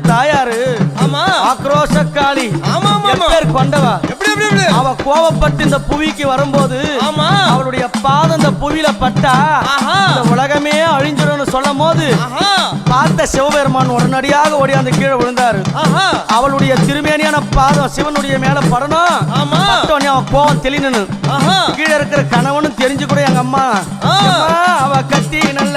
தாயாரு ஆமா ஆக்ரோஷக்காளி ஆமா ஆமா பேர் கொண்டவா எப்படி எப்படி எப்படி அவ கோபப்பட்டு இந்த புவிக்கு வரும்போது ஆமா அவளுடைய பாதம் இந்த புவியில பட்டா இந்த உலகமே அழிஞ்சிடும்னு சொல்லும் போது பார்த்த சிவபெருமான் உடனடியாக ஓடியாந்து கீழே விழுந்தாரு. அவளுடைய திருமேனியான பாதம் சிவனுடைய மேல படணும். அவன் கோபம் தெளினு கீழே இருக்கிற கணவனும் தெரிஞ்சு கூட எங்க அம்மா அவ கட்டி நல்ல